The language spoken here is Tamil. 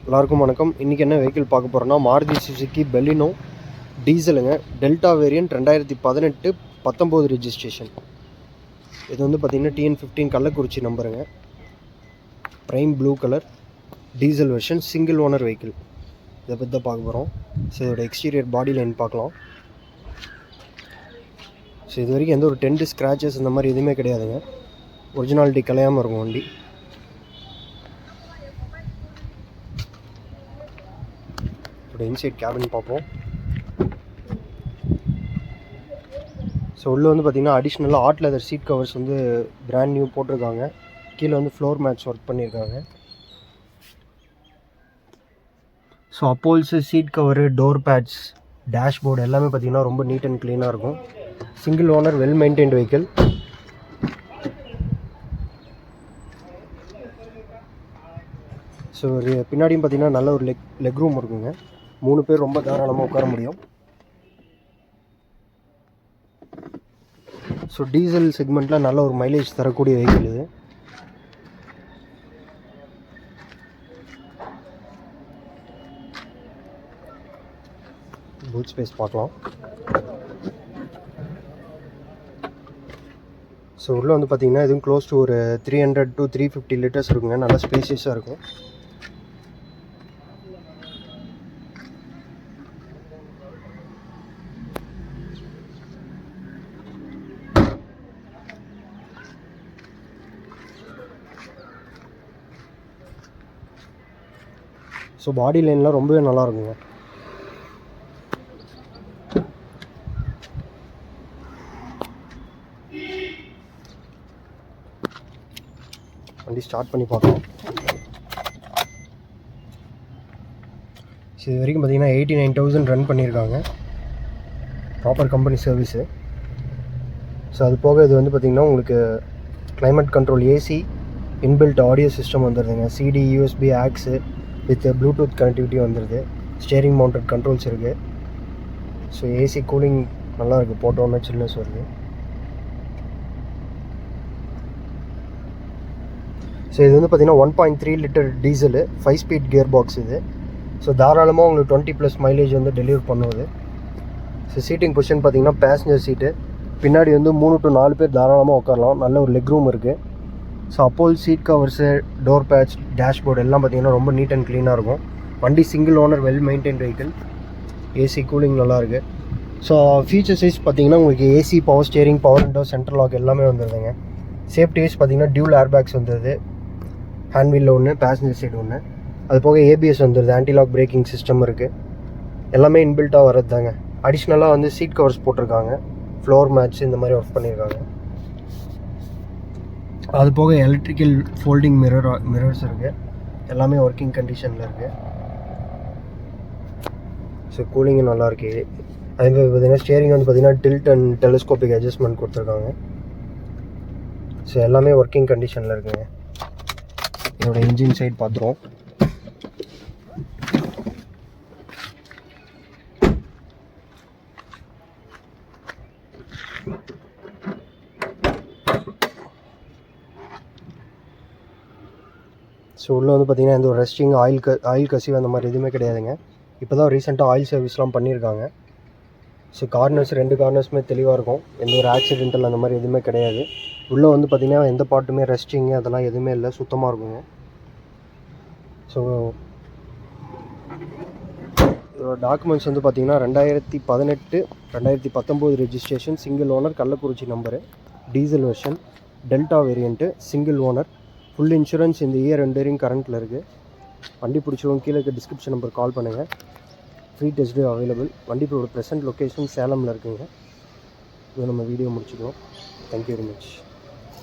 எல்லாருக்கும் வணக்கம். இன்றைக்கி என்ன வெஹிக்கிள் பார்க்க போகிறோன்னா மாருதி சுசுகி பெலினோ டீசலுங்க. Delta variant 2018 19 registration. இது வந்து பார்த்திங்கன்னா TN15 கள்ளக்குறிச்சி நம்பருங்க. Prime blue colour diesel version single owner vehicle. இதை பற்றி தான் பார்க்க போகிறோம். ஸோ இதோட எக்ஸ்டீரியர் பாடி லைன் பார்க்கலாம். ஸோ இது வரைக்கும் எந்த ஒரு டென்ட் ஸ்க்ராச்சஸ் இந்த மாதிரி எதுவுமே கிடையாதுங்க. ஒரிஜினாலிட்டி கலையாமல் இருக்கும் வண்டி. இன்சைட் கேபின் பார்ப்போம். ஸோ உள்ளே வந்து பார்த்திங்கன்னா அடிஷ்னலாக ஆர்ட் லெதர் சீட் கவர்ஸ் வந்து பிராண்ட் நியூ போட்டிருக்காங்க. கீழே வந்து ஃப்ளோர் மேட்ஸ் ஒர்க் பண்ணியிருக்காங்க. So upholstery seat cover door pads dashboard எல்லாமே பார்த்திங்கன்னா ரொம்ப நீட் அண்ட் க்ளீனாக இருக்கும். Single owner well maintained vehicle. So பின்னாடியும் பார்த்திங்கன்னா நல்ல ஒரு லெக் ரூம் இருக்குங்க. 3 பேர் ரொம்ப தாராளமாக உட்கார முடியும். ஸோ டீசல் செக்மெண்ட்டில் நல்ல ஒரு மைலேஜ் தரக்கூடிய வெஹிக்கிள் இது. பூட் ஸ்பேஸ் பார்க்கலாம். ஸோ உள்ளே வந்து பார்த்திங்கன்னா இதுவும் க்ளோஸ் டு ஒரு 300 to 350 லிட்டர்ஸ் இருக்குங்க. நல்லா ஸ்பேசியஸாக இருக்கும். ஸோ பாடி லைன்லாம் ரொம்பவே நல்லா இருக்குங்க. வண்டி ஸ்டார்ட் பண்ணி பார்க்கலாம். ஸோ இது வரைக்கும் பார்த்திங்கன்னா 89,000 ரன் பண்ணியிருக்காங்க. Proper company service. ஸோ அது போக இது வந்து பார்த்திங்கன்னா உங்களுக்கு climate control AC inbuilt audio system வந்துடுதுங்க. CD USB aux with Bluetooth connectivity வந்துடுது. ஸ்டேரிங் மவுண்டட் கண்ட்ரோல்ஸ் இருக்குது. ஸோ ஏசி கூலிங் நல்லா இருக்குது. போட்டோன்னா சில்னஸ் வருது. ஸோ இது வந்து பார்த்திங்கன்னா 1.3 litre diesel 5 speed gear box இது. ஸோ தாராளமாக உங்களுக்கு 20+ மைலேஜ் வந்து டெலிவர் பண்ணுவது. ஸோ சீட்டிங் பொசிஷன் பார்த்திங்கன்னா பேசஞ்சர் சீட்டு. பின்னாடி வந்து 3 to 4 பேர் தாராளமாக உட்காரலாம். நல்ல ஒரு லெக் ரூம் இருக்குது. ஸோ அப்போல் seat covers door pads dashboard எல்லாம் பார்த்திங்கன்னா ரொம்ப நீட் அண்ட் க்ளீனாக இருக்கும். வண்டி single owner well maintain vehicle. AC cooling நல்லாயிருக்கு. ஸோ ஃபீச்சர் சைஸ் பார்த்திங்கன்னா உங்களுக்கு AC power steering power window central lock எல்லாமே வந்துடுதுங்க. சேஃப்டி வைஸ் பார்த்திங்கன்னா டியூல் ஏர்பேக்ஸ் வந்துடுது. ஹேண்ட் வீலில் ஒன்று பேசஞ்சர் சைடு ஒன்று. அது போக ABS வந்துடுது. ஆன்டிலாக் பிரேக்கிங் சிஸ்டம் இருக்குது. எல்லாமே இன்பில்ட்டாக வரது தாங்க. அடிஷ்னலாக வந்து சீட் கவர்ஸ் போட்டிருக்காங்க. ஃப்ளோர் மேட்ச் இந்த மாதிரி ஒர்க் பண்ணியிருக்காங்க. அது போக எலக்ட்ரிக்கல் ஃபோல்டிங் மிரர்ஸ் இருக்குது. எல்லாமே ஒர்க்கிங் கண்டிஷனில் இருக்குது. ஸோ கூலிங்கும் நல்லாயிருக்கு. அதே மாதிரி பார்த்திங்கன்னா ஸ்டியரிங் வந்து பார்த்திங்கன்னா டில்ட் அண்ட் டெலிஸ்கோபிக் அட்ஜஸ்ட்மெண்ட் கொடுத்துருக்காங்க. ஸோ எல்லாமே ஒர்க்கிங் கண்டிஷனில் இருக்குங்க. இதோட இன்ஜின் சைட் பார்த்துருவோம். ஸோ உள்ளே வந்து பார்த்திங்கன்னா எந்த ஒரு ரெஸ்டிங் ஆயில் கசிவு அந்த மாதிரி எதுவுமே கிடையாதுங்க. இப்போ தான் ரீசெண்டாக ஆயில் சர்வீஸ்லாம் பண்ணியிருக்காங்க. ஸோ கார்னர்ஸ் 2 கார்னர்ஸுமே தெளிவாக இருக்கும். எந்த ஒரு ஆக்சிடென்டல் அந்த மாதிரி எதுவுமே கிடையாது. உள்ளே வந்து பார்த்திங்கன்னா எந்த பார்ட்டுமே ரெஸ்டிங்கு அதெல்லாம் எதுவுமே இல்லை. சுத்தமாக இருக்குங்க. ஸோ இதோட டாக்குமெண்ட்ஸ் வந்து பார்த்திங்கன்னா 2018 2019 registration single owner Kallakurichi number diesel version delta variant single owner full insurance இந்த இயர் 2 இயரிங் கரண்ட்டில் இருக்குது. வண்டி பிடிச்சவங்க கீழே இருக்க டிஸ்கிரிப்ஷன் நம்பர் கால் பண்ணுங்கள். Free test drive available. வண்டியோட ப்ரெசென்ட் லொக்கேஷன் சேலமில் இருக்குங்க. இதை நம்ம வீடியோ முடிச்சுக்குவோம். Thank you very much.